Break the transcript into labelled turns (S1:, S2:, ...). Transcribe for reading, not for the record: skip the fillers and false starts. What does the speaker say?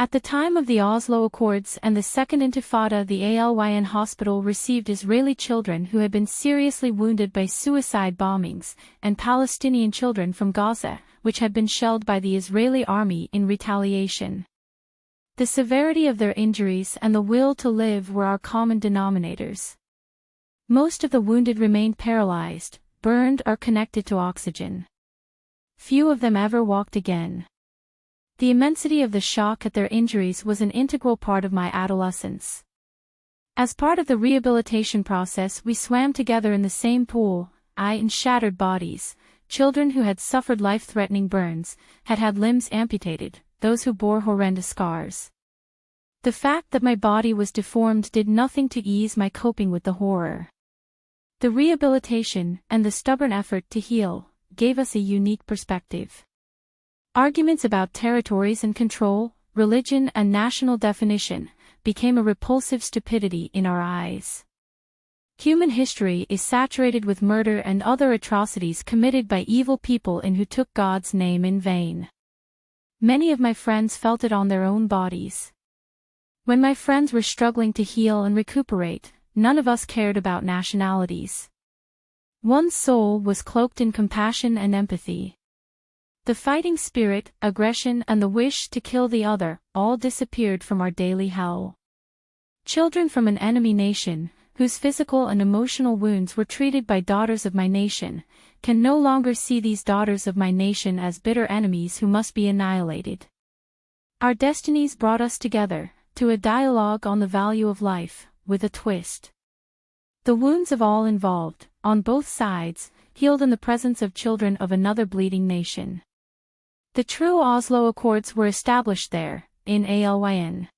S1: At the time of the Oslo Accords and the Second Intifada, the ALYN Hospital received Israeli children who had been seriously wounded by suicide bombings, and Palestinian children from Gaza, which had been shelled by the Israeli army in retaliation. The severity of their injuries and the will to live were our common denominators. Most of the wounded remained paralyzed, burned, or connected to oxygen. Few of them ever walked again. The immensity of the shock at their injuries was an integral part of my adolescence. As part of the rehabilitation process, we swam together in the same pool, I in shattered bodies, children who had suffered life-threatening burns, had had limbs amputated, those who bore horrendous scars. The fact that my body was deformed did nothing to ease my coping with the horror. The rehabilitation, and the stubborn effort to heal, gave us a unique perspective. Arguments about territories and control, religion and national definition, became a repulsive stupidity in our eyes. Human history is saturated with murder and other atrocities committed by evil people who took God's name in vain. Many of my friends felt it on their own bodies. When my friends were struggling to heal and recuperate, none of us cared about nationalities. One's soul was cloaked in compassion and empathy. The fighting spirit, aggression, and the wish to kill the other, all disappeared from our daily hell. Children from an enemy nation, whose physical and emotional wounds were treated by daughters of my nation, can no longer see these daughters of my nation as bitter enemies who must be annihilated. Our destinies brought us together, to a dialogue on the value of life, with a twist. The wounds of all involved, on both sides, healed in the presence of children of another bleeding nation. The true Oslo Accords were established there, in ALYN.